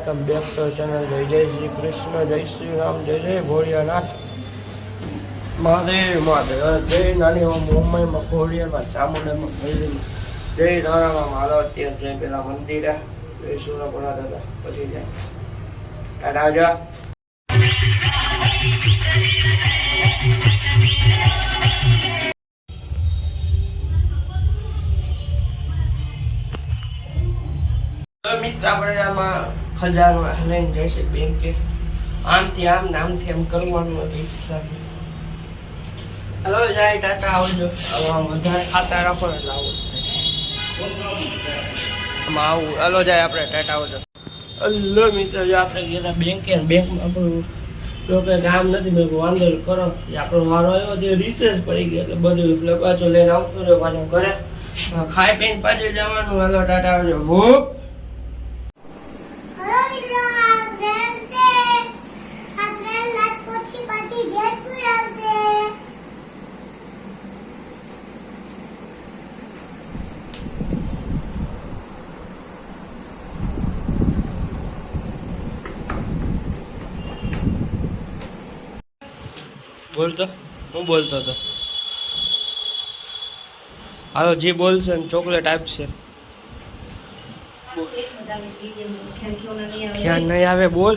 Welcome back to channel. જય જય શ્રી કૃષ્ણ, જય શ્રી રામ, જય જય ભોળિયાનાથ, મહાદેવ મહાદેવ. જય નાની મુંબઈમાં ભોળિયામાં ચામુંડામાં ભૈરવીમાં જય રાણામાં મારો અત્યારે જય પેલા મંદિરે જય સુરપુરા દાદા પછી જાય ટાટા આવજો. મિત્ર આપણે આમાં ખજાનો લઈને જઈશે બેંકે. આમથી આમ ને આમથી આમ કરવાનું પૈસા. હલો જાય ટાટા આવજો. આમાં વધારે ખાતા રાખો એટલે આવું આમાં આવું. હલો જાય આપણે ટાટા આવજો. હલો મિત્ર જો આપણે ગયા બેંકે બેંકમાં આપણું જો કંઈ કામ નથી મેં વાંધો કરો આપણો વારો આવ્યો તે રિસેસ પડી ગયો એટલે બધું એટલે પાછું લઈને આવતો રહ્યો પાછું ઘરે ખાઈ પીને પાછું જવાનું. હલો ટાટા આવજો. ભૂખ બોલતો હું બોલતો હતો. હાલો જે બોલશે ને ચોકલેટ આપશે. ખ્યાલ નહીં આવે બોલ.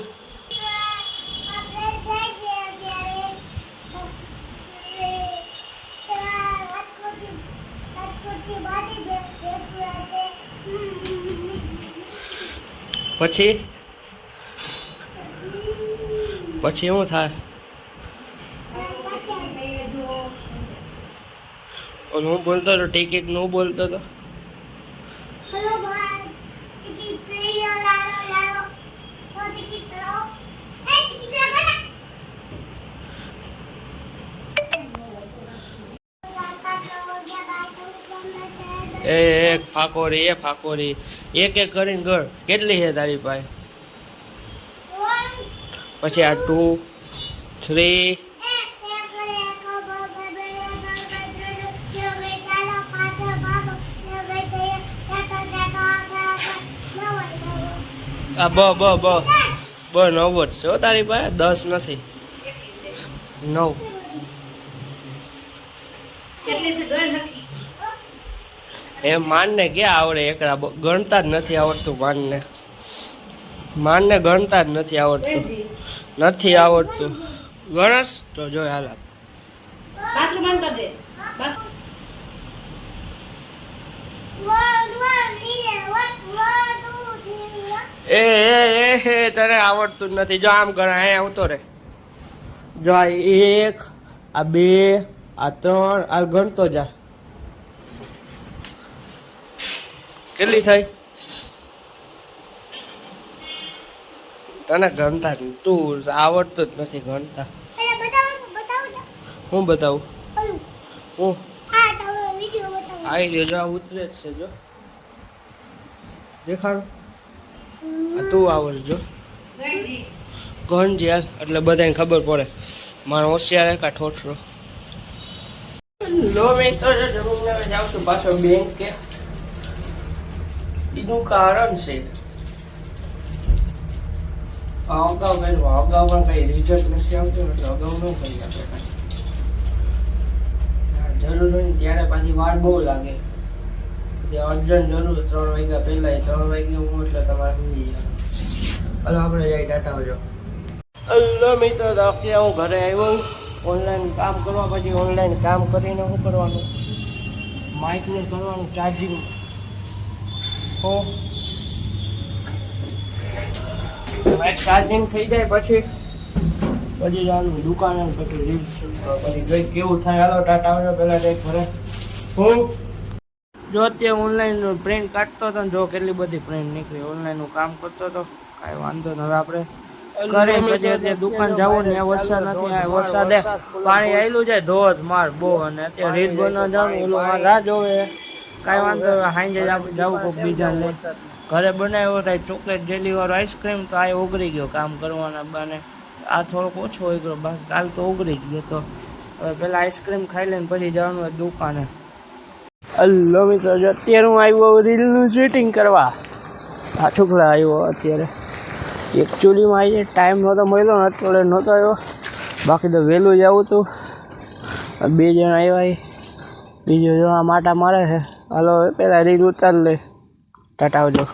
પછી પછી શું થાય? હું બોલતો હતો ટિકિટ નું બોલતો હતો. એક ફાકોરી એ ફાકોરી એક એક કરીને ગળ કેટલી છે તારી પાસે? પછી આ 2 3 આ બ 9 જ છે તારી પાસે, 10 નથી. 9 એમ માનને ક્યાં આવડે? એકડા ગણતા જ નથી આવડતું. માનને ગણતા જ નથી આવડતું. ગણસ તો જો હાલ એ તને આવડતું જ નથી. જો આમ ગણ અહીંયા આવતો રે. જો આ 1 આ 2 આ 3 આ ગણતો જા. કેટલી થઈ? તને ગણતા તું આવડતું જ નથી ગણતા. હું બતાવું? હું આવી ગયો. જો આ ઉતરે જ છે. જો દેખાડો. તું આવડજો ગણજી હાલ એટલે બધાને ખબર પડે મારો હોશિયાર કા ઠોઠરો. લો મિત્રો જાઉં છું પાછો બેંકે. એનું કારણ છે અગાઉ કર્યું. અગાઉ પણ કઈ રિઝલ્ટ નથી આવતું એટલે અગાઉ ન કરી આપણે. જરૂર હોય ને ત્યારે પાછી વાર બહુ લાગે. અર્જન્ટ જરૂર 3 વાગ્યા પહેલા 3 વાગ્યા હું એટલે તમારે સમજી જાય. હલો આપણે જાય ટાટા આવજો. હલો મિત્રો તો અત્યારે હું ઘરે આવ્યો ઓનલાઈન કામ કરવા. પછી ઓનલાઈન કામ કરીને શું કરવાનું? માઇકને કરવાનું ચાર્જિંગ. માઇક ચાર્જિંગ થઈ જાય પછી જવાનું દુકાને. પછી રીલ્સ પછી જોઈ કેવું થાય. હાલો ટાટા આવજો. પહેલાં કંઈક ઘરે હું જો અત્યારે ઓનલાઈન પ્રિન્ટ કાઢતો હતો ને જો કેટલી બધી પ્રિન્ટ નીકળી. ઓનલાઈનનું કામ કરતો હતો કાંઈ વાંધો ન. હવે આપણે ઘરે પછી અત્યારે દુકાન જવું ને વરસાદ નથી. વરસાદે પાણી આવેલું જાય ધોધમાર બહુ. અને અત્યારે રીત બનવા જવાનું ઓલું રાહ જોવે. કાંઈ વાંધો સાંજે જવું કોઈક બીજા લે. ઘરે બનાવ્યો થાય ચોકલેટ જેલીવાળો આઈસ્ક્રીમ તો આ ઓગળી ગયો કામ કરવાના બાને. આ થોડોક ઓછો હોય ગયો. કાલ તો ઓગળી ગયો. તો હવે પહેલાં આઈસ્ક્રીમ ખાઈ લઈને પછી જવાનું હોય દુકાને. હલો મિત્રો અત્યારે હું આવ્યો રીલનું શૂટિંગ કરવા. આ છોકરા આવ્યો અત્યારે એકચ્યુઅલીમાં આજે ટાઈમ નહોતો મળ્યો ને અત્યારે નહોતો આવ્યો, બાકી તો વહેલું જ આવું હતું. 2 જણા આવ્યા, બીજો જણા માટા મારે છે. હાલો પહેલાં રીલ ઉતાર લે, ટાટા આવજો.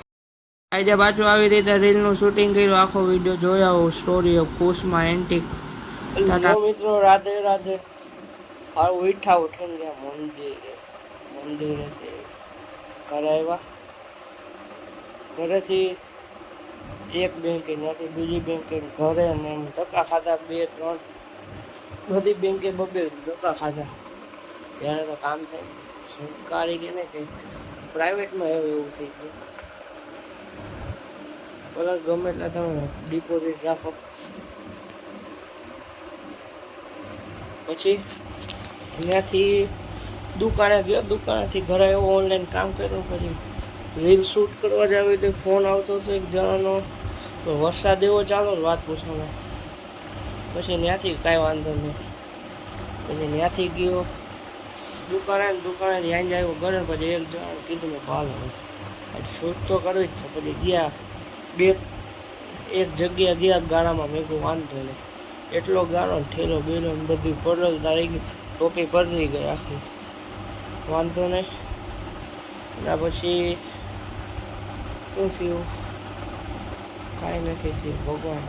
આજે પાછું આવી રીતે રીલનું શૂટિંગ કર્યું, આખો વિડીયો જોયા સ્ટોરી ઓફ ખુશમાં એન્ટિક. ટાટા મિત્રો, રાધે રાધે. હારું ઉઠા ઉઠીને ગયા મંદિરે ઘરે આવ્યા. ઘરેથી એક બેંકે ત્યાંથી બીજી બેંકે ઘરે ને એમ ધક્કા ખાધા 2-3 બધી બેંકે 2 ધક્કા ખાધા. ત્યારે તો કામ થાય સરકારી કે ને કંઈક પ્રાઇવેટમાં એવું થઈ ગયું. બોલો ગમે એટલા તમે ડિપોઝિટ રાખો. પછી ત્યાંથી દુકાને ગયો, દુકાનેથી ઘરે એવો ઓનલાઈન કામ કર્યું. પછી રીલ શૂટ કરવા જ આવી તો ફોન આવતો હતો એક જણાનો, તો વરસાદ એવો ચાલો વાત પૂછવાનો. પછી ત્યાંથી કાંઈ વાંધો નહીં. પછી ત્યાંથી ગયો દુકાને ધ્યાન જ આવ્યો ઘરે. પછી એક જણાને કીધું મેં ભાલ હવે શૂટ તો કરવી જ છે. પછી ગયા એક જગ્યાએ ગયા ગાળામાં, મેં કહું વાંધો નહીં. એટલો ગાળો ઠેલો બેલો બધું પડલતા રહી ગયું, ટોપી પલળી ગઈ આખી. વાંધો નહીં. એના પછી શું થયું કાંઈ નથી થયું, ભગવાન.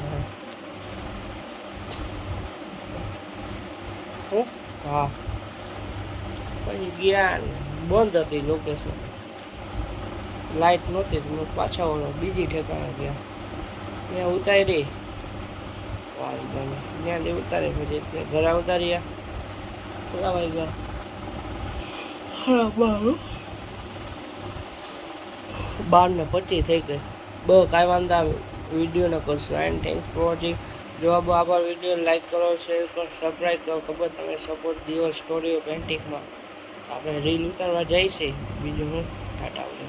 હું હા પછી ગયા, બંધ હતી લોકેશન, લાઇટ નહોતી. પાછા ઓલો બીજી ઠેકાણે ગયા, ત્યાં ઉતારી વાંધો નહીં. ત્યાંથી ઉતારી પછી ઘરે ઉતાર્યા. થોડા વાગ્યા 12:25 થઈ ગઈ. કાંઈ વાંધો વિડીયોને કરશું. And thanks for watching. જો આભાર. વિડીયો લાઈક કરો, શેર કરો, સબસ્ક્રાઈબ કરો. ખબર તમે સપોર્ટ દિયો સ્ટોરીઓ પેન્ટિંગમાં. આપણે રીલ ઉતારવા જઈશે. બીજું હું ટાટા આવજો.